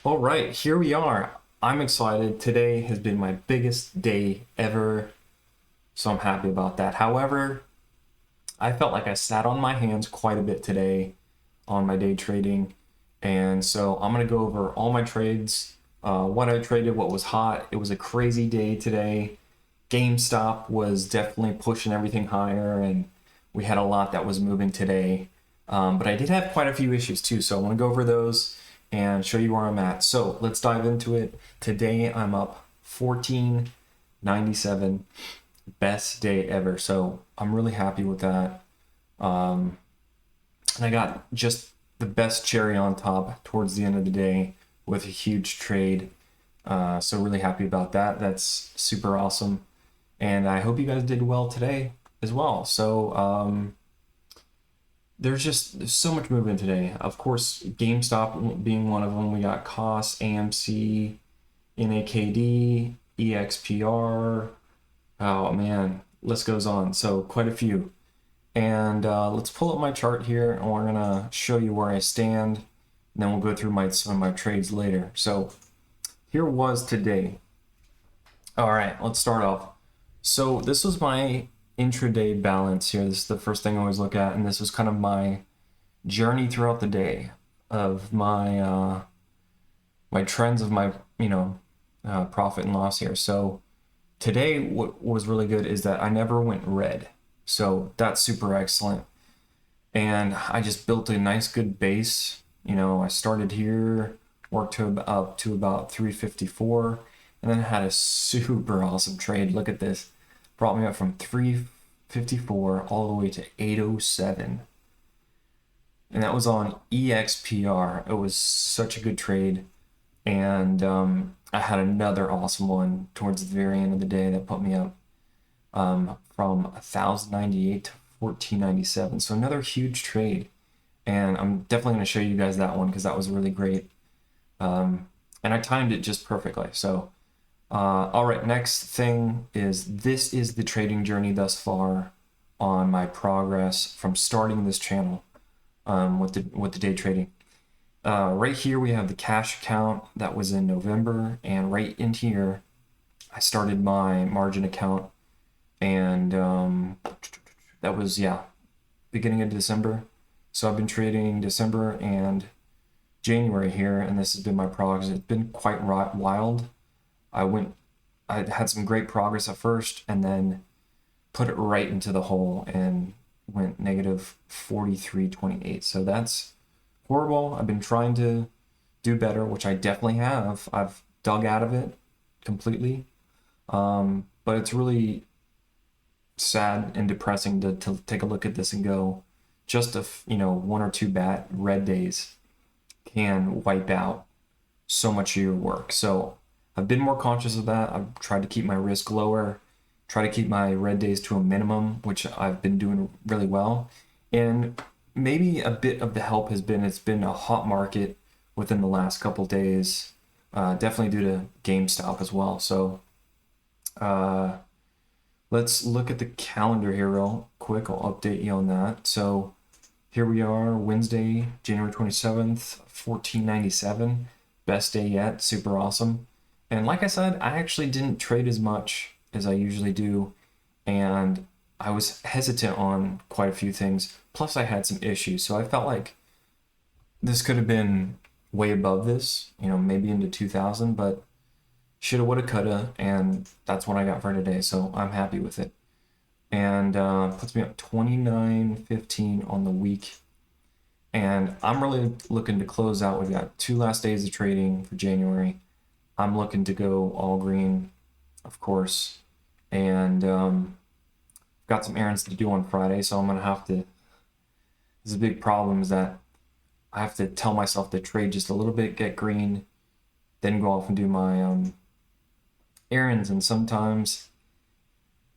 All right, here we are. I'm excited. Today has been my biggest day ever, so I'm happy about that. However, I felt like I sat on my hands quite a bit today on my day trading, and so I'm gonna go over all my trades, what I traded, what was hot. It was a crazy day today. GameStop was definitely pushing everything higher, and we had a lot that was moving today. But I did have quite a few issues too, so I want to go over those and show you where I'm at. So let's dive into it. Today I'm up 14.97, best day ever. So I'm really happy with that. And I got just the best cherry on top towards the end of the day with a huge trade. So really happy about that. That's super awesome. And I hope you guys did well today as well. So there's so much movement today. Of course, GameStop being one of them. We got KOSS, AMC, NAKD, EXPR. Oh man, list goes on. So quite a few. And let's pull up my chart here, and we're gonna show you where I stand. And then we'll go through some of my trades later. So here was today. All right, let's start off. So this was my intraday balance here. This is the first thing I always look at, and this was kind of my journey throughout the day of my my trends of my profit and loss here. So today, what was really good is that I never went red, so that's super excellent. And I just built a nice good base. I started here, worked up to about 354, and then had a super awesome trade. Look at this. Brought me up from 354 all the way to 807. And that was on EXPR. It was such a good trade. And I had another awesome one towards the very end of the day that put me up from 1,098 to 1,497. So another huge trade. And I'm definitely going to show you guys that one because that was really great. And I timed it just perfectly. So all right, next thing is this is the trading journey thus far on my progress from starting this channel with the day trading. Right here we have the cash account that was in November, and right in here I started my margin account, and that was beginning of December. So I've been trading December and January here, and this has been my progress. It's been quite wild. I had some great progress at first, and then put it right into the hole and went negative 43.28. So that's horrible. I've been trying to do better, which I definitely have. I've dug out of it completely. But it's really sad and depressing to take a look at this and go, just one or two bad red days can wipe out so much of your work. So I've been more conscious of that. I've tried to keep my risk lower, try to keep my red days to a minimum, which I've been doing really well. And maybe a bit of the help has been it's been a hot market within the last couple days, definitely due to GameStop as well. So let's look at the calendar here real quick. I'll update you on that. So here we are, Wednesday, January 27th, 1497. Best day yet, super awesome. And like I said, I actually didn't trade as much as I usually do, and I was hesitant on quite a few things. Plus I had some issues, so I felt like this could have been way above this, maybe into 2000, but shoulda, woulda, coulda, and that's what I got for today, so I'm happy with it. And puts me up 29.15 on the week. And I'm really looking to close out. We've got 2 last days of trading for January. I'm looking to go all green, of course, and got some errands to do on Friday, so I'm gonna have to. This is a big problem, is that I have to tell myself to trade just a little bit, get green, then go off and do my errands. And sometimes,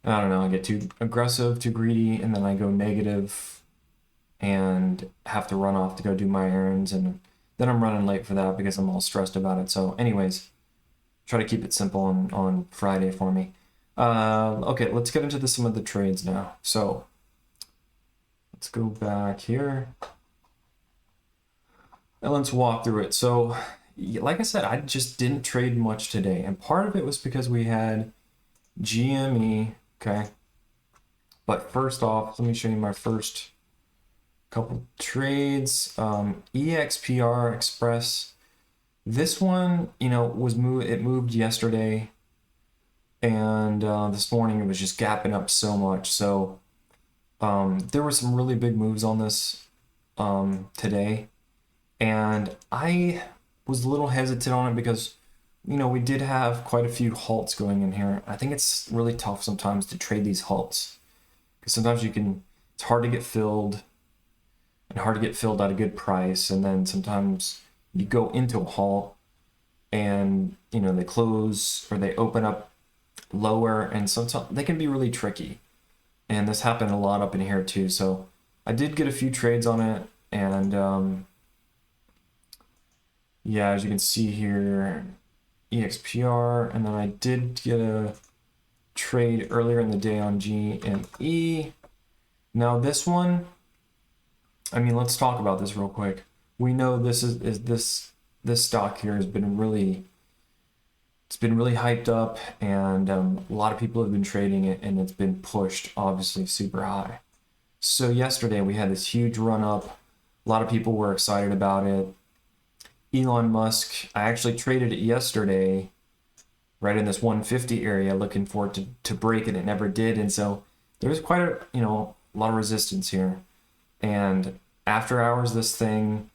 I don't know, I get too aggressive, too greedy, and then I go negative and have to run off to go do my errands, and then I'm running late for that because I'm all stressed about it. So anyways, try to keep it simple on Friday for me. Okay, let's get into some of the trades now. So let's go back here and let's walk through it. So like I said, I just didn't trade much today, and part of it was because we had GME. Okay, but first off, let me show you my first couple trades. EXPR Express. This one, was it moved yesterday, and this morning it was just gapping up so much. So there were some really big moves on this today, and I was a little hesitant on it because we did have quite a few halts going in here. I think it's really tough sometimes to trade these halts because sometimes it's hard to get filled and hard to get filled at a good price, and then sometimes you go into a halt and they close or they open up lower, and sometimes they can be really tricky. And this happened a lot up in here too. So I did get a few trades on it, and yeah, as you can see here, EXPR, and then I did get a trade earlier in the day on GME. Now this one, let's talk about this real quick. We know this stock here has been really hyped up, and a lot of people have been trading it, and it's been pushed obviously super high. So yesterday we had this huge run up. A lot of people were excited about it. Elon Musk, I actually traded it yesterday right in this 150 area, looking for it to break it. It never did, and so there's quite a lot of resistance here. And after hours, this thing,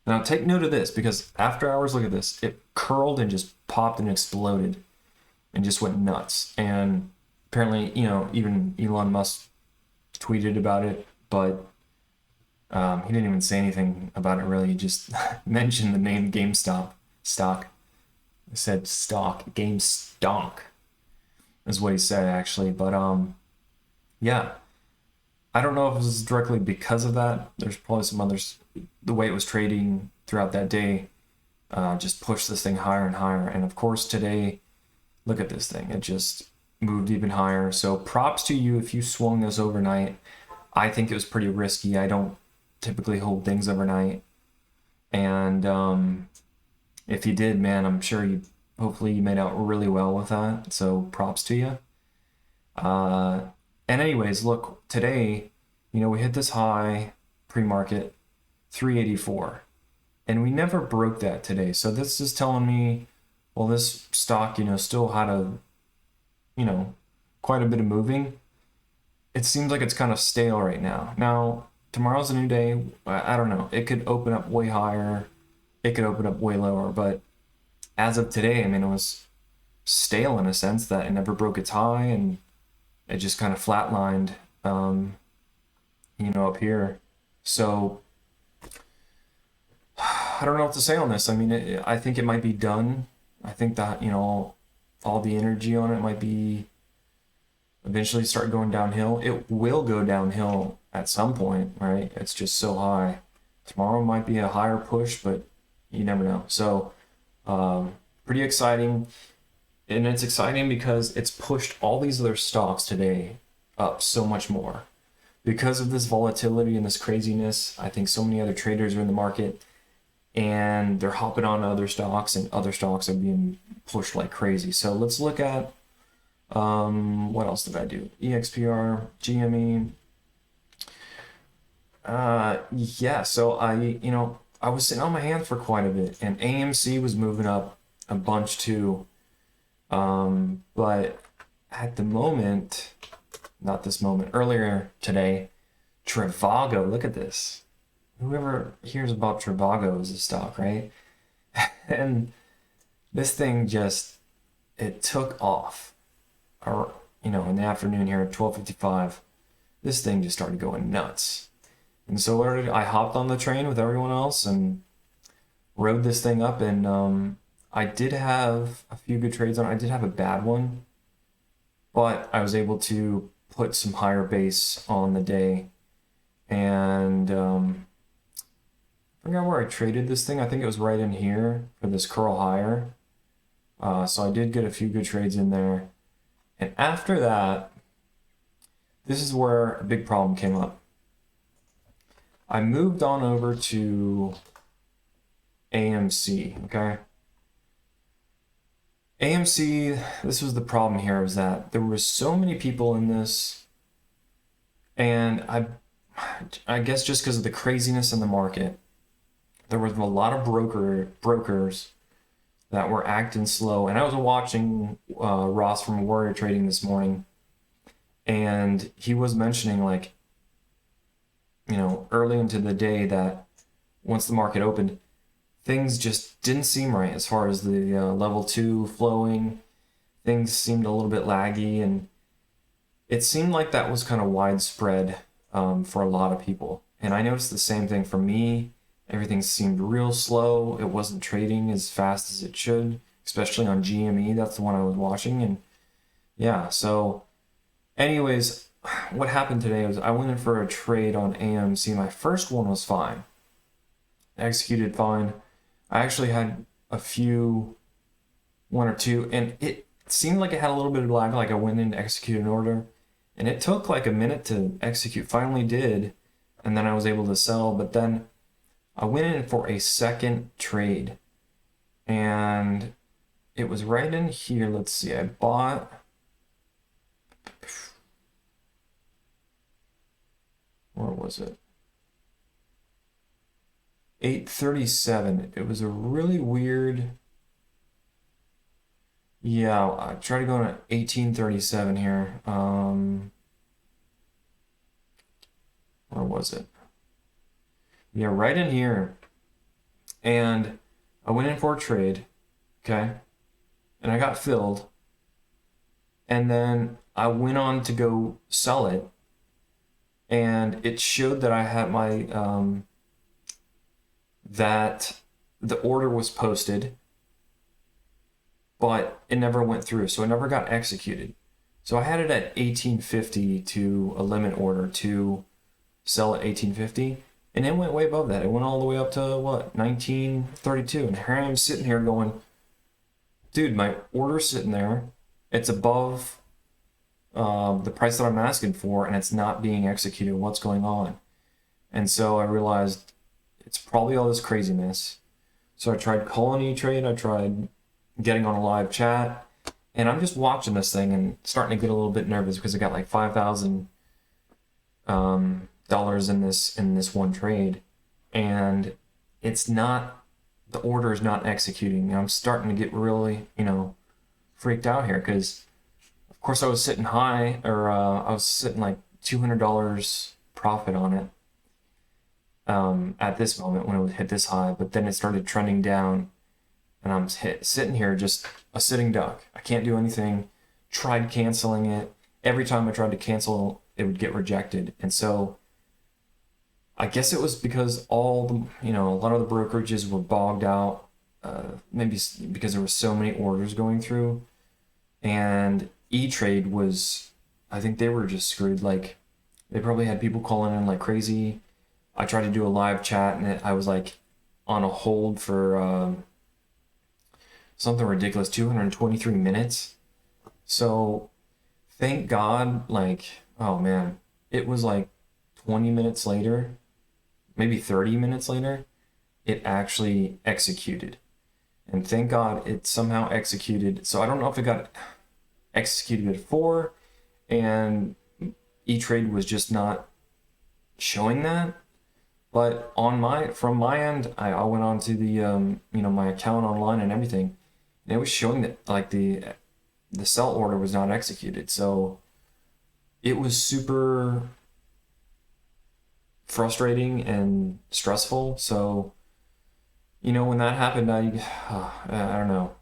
now take note of this, because after hours, look at this, it curled and just popped and exploded and just went nuts. And apparently, even Elon Musk tweeted about it, but he didn't even say anything about it really. He just mentioned the name GameStop stock. He said stock, GameStonk is what he said actually. But yeah, I don't know if it was directly because of that. There's probably some others. The way it was trading throughout that day just pushed this thing higher and higher. And of course today, look at this thing. It just moved even higher. So props to you if you swung this overnight. I think it was pretty risky. I don't typically hold things overnight. And if you did, man, I'm sure hopefully you made out really well with that. So props to you. And anyways, look, today, we hit this high pre-market 384, and we never broke that today. So this is telling me, well, this stock, still had quite a bit of moving. It seems like it's kind of stale right now. Now, tomorrow's a new day. I don't know. It could open up way higher. It could open up way lower. But as of today, it was stale in a sense that it never broke its high, and it just kind of flatlined, up here. So I don't know what to say on this. I think it might be done. I think that, all the energy on it might be eventually start going downhill. It will go downhill at some point, right? It's just so high. Tomorrow might be a higher push, but you never know. So pretty exciting. And it's exciting because it's pushed all these other stocks today up so much more. Because of this volatility and this craziness, I think so many other traders are in the market, and they're hopping on other stocks, and other stocks are being pushed like crazy. So let's look at what else did I do? EXPR, GME. Yeah, so I was sitting on my hands for quite a bit, and AMC was moving up a bunch too. But at the moment, not this moment, earlier today, Trivago, look at this. Whoever hears about Trivago is a stock, right? And this thing it took off. Or, in the afternoon here at 12:55, this thing just started going nuts. And so I hopped on the train with everyone else and rode this thing up, and I did have a few good trades on it. I did have a bad one, but I was able to put some higher base on the day. And I forgot where I traded this thing. I think it was right in here for this curl higher. So I did get a few good trades in there. And after that, this is where a big problem came up. I moved on over to AMC, okay? AMC, this was the problem here, is that there were so many people in this, and I guess just because of the craziness in the market, there was a lot of brokers that were acting slow. And I was watching Ross from Warrior Trading this morning, and he was mentioning, like, early into the day, that once the market opened, things just didn't seem right as far as the level 2 flowing. Things seemed a little bit laggy, and it seemed like that was kind of widespread for a lot of people. And I noticed the same thing for me. Everything seemed real slow. It wasn't trading as fast as it should, especially on GME. That's the one I was watching. And yeah, so anyways, what happened today was I went in for a trade on AMC. My first one was fine. Executed fine. I actually had one or two, and it seemed like it had a little bit of lag. Like I went in to execute an order, and it took like a minute to execute. Finally did, and then I was able to sell. But then I went in for a second trade, and it was right in here. Let's see, I bought, where was it? 837. It was a really weird, yeah, I tried to go to 1837 here. Where was it? Yeah, right in here. And I went in for a trade, okay? And I got filled. And then I went on to go sell it. And it showed that I had my, that the order was posted, but it never went through. So it never got executed. So I had it at 1850 to a limit order to sell at 1850. And it went way above that. It went all the way up to what, 1932. And here I am sitting here going, dude, my order's sitting there. It's above the price that I'm asking for, and it's not being executed. What's going on? And so I realized it's probably all this craziness. So I tried calling E-Trade. I tried getting on a live chat, and I'm just watching this thing and starting to get a little bit nervous because I got like $5,000 dollars in this one trade, and it's not, the order is not executing. I'm starting to get really freaked out here, because of course I was sitting high, or I was sitting like $200 profit on it at this moment when it would hit this high, but then it started trending down, and I'm sitting here just a sitting duck. I can't do anything. Tried canceling it. Every time I tried to cancel, it would get rejected. And so I guess it was because all the, a lot of the brokerages were bogged out, maybe because there were so many orders going through, and E-Trade was, I think they were just screwed. Like, they probably had people calling in like crazy. I tried to do a live chat, and I was like on a hold for something ridiculous, 223 minutes. So thank God, like, oh man, it was like 20 minutes later, maybe 30 minutes later, it actually executed. And thank God it somehow executed. So I don't know if it got executed before and E-Trade was just not showing that. But from my end, I went on to the my account online and everything, and it was showing that like the sell order was not executed. So it was super frustrating and stressful. So when that happened, I don't know.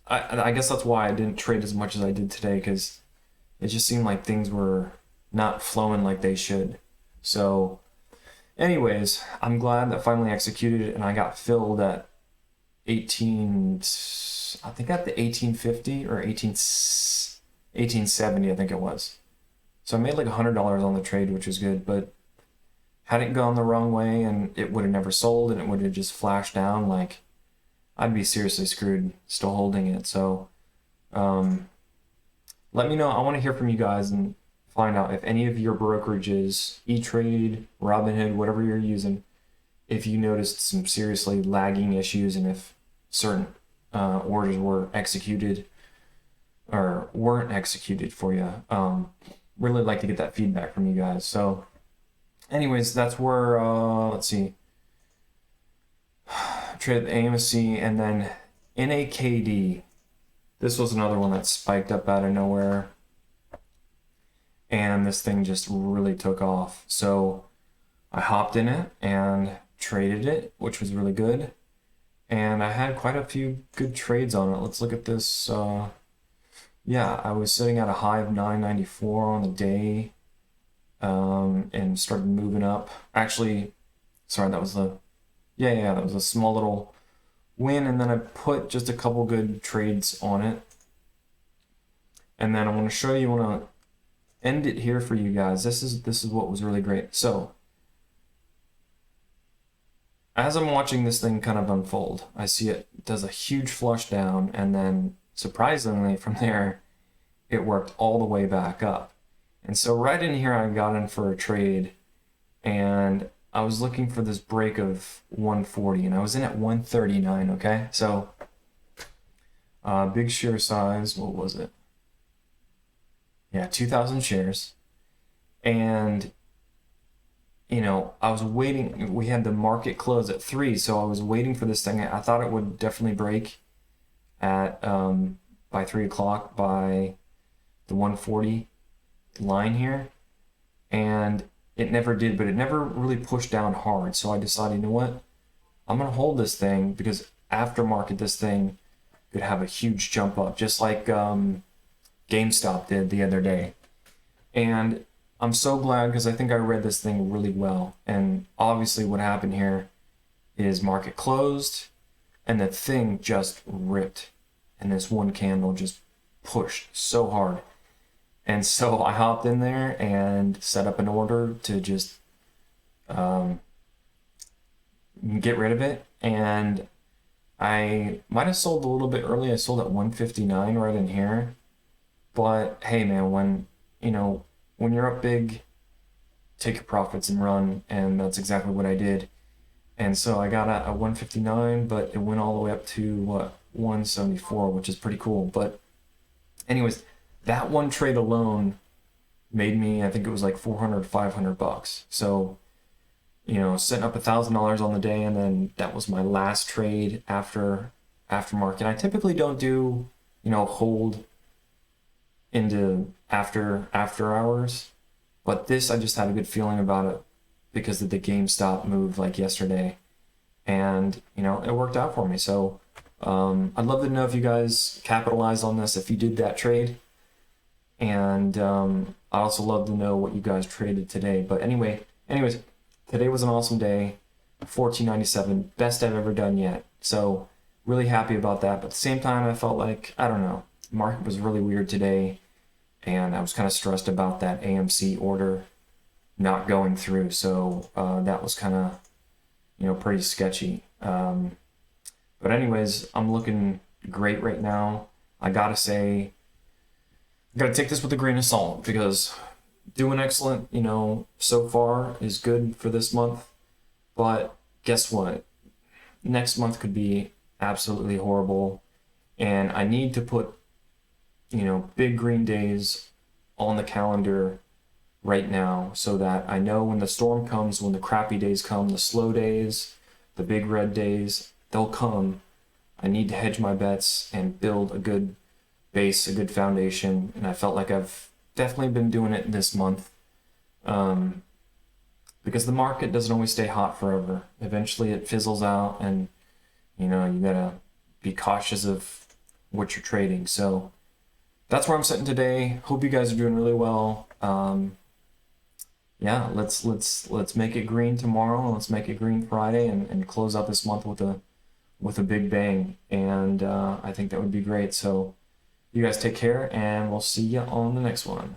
I guess that's why I didn't trade as much as I did today, because it just seemed like things were not flowing like they should. So anyways, I'm glad that finally executed, and I got filled at 18, I think at the 1850 or 1870, I think it was. So I made like $100 on the trade, which was good, but had it gone the wrong way and it would have never sold and it would have just flashed down, like, I'd be seriously screwed still holding it. So let me know. I want to hear from you guys and find out if any of your brokerages, E-Trade, Robinhood, whatever you're using, if you noticed some seriously lagging issues and if certain orders were executed or weren't executed for you. Really like to get that feedback from you guys. So anyways, that's where, let's see, traded the AMC, and then NAKD. This was another one that spiked up out of nowhere, and this thing just really took off. So I hopped in it and traded it, which was really good. And I had quite a few good trades on it. Let's look at this. Yeah, I was sitting at a high of 994 on the day, and started moving up. Actually, sorry, that was that was a small little win, and then I put just a couple good trades on it. And then I want to show you, I want to end it here for you guys. This is what was really great. So as I'm watching this thing kind of unfold, I see it does a huge flush down, and then surprisingly from there, it worked all the way back up. And so right in here, I got in for a trade, and I was looking for this break of 140, and I was in at 139, okay? So big share size, what was it? Yeah, 2,000 shares. And you know, I was waiting. We had the market close at 3, so I was waiting for this thing. I thought it would definitely break at by 3 o'clock by the 140 line here, and it never did. But it never really pushed down hard. So I decided, you know what, I'm gonna hold this thing, because after market, this thing could have a huge jump up, just like GameStop did the other day. And I'm so glad, because I think I read this thing really well. And obviously what happened here is market closed and the thing just ripped, and this one candle just pushed so hard. And so I hopped in there and set up an order to just get rid of it. And I might have sold a little bit early. I sold at 159 right in here. But hey man, when you're up big, take your profits and run, and that's exactly what I did. And so I got at 159, but it went all the way up to what, 174, which is pretty cool. But anyways, that one trade alone made me, I think it was like 400, 500 bucks. So, setting up $1,000 on the day, and then that was my last trade after market. I typically don't do, hold into after hours, but this, I just had a good feeling about it because of the GameStop move like yesterday, and it worked out for me. So I'd love to know if you guys capitalized on this, if you did that trade, and I also love to know what you guys traded today. But anyways, today was an awesome day. 1497, best I've ever done yet. So really happy about that. But at the same time, I felt like, I don't know, the market was really weird today, and I was kind of stressed about that AMC order not going through. So that was kind of, pretty sketchy. But anyways, I'm looking great right now. I gotta say, I gotta take this with a grain of salt, because doing excellent, so far is good for this month. But guess what? Next month could be absolutely horrible. And I need to put, big green days on the calendar right now, so that I know when the storm comes, when the crappy days come, the slow days, the big red days, they'll come. I need to hedge my bets and build a good base, a good foundation. And I felt like I've definitely been doing it this month. Because the market doesn't always stay hot forever. Eventually it fizzles out, and you gotta be cautious of what you're trading. So that's where I'm sitting today. Hope you guys are doing really well. Yeah, let's make it green tomorrow. Let's make it green Friday, and close out this month with a big bang. And I think that would be great. So you guys take care, and we'll see you on the next one.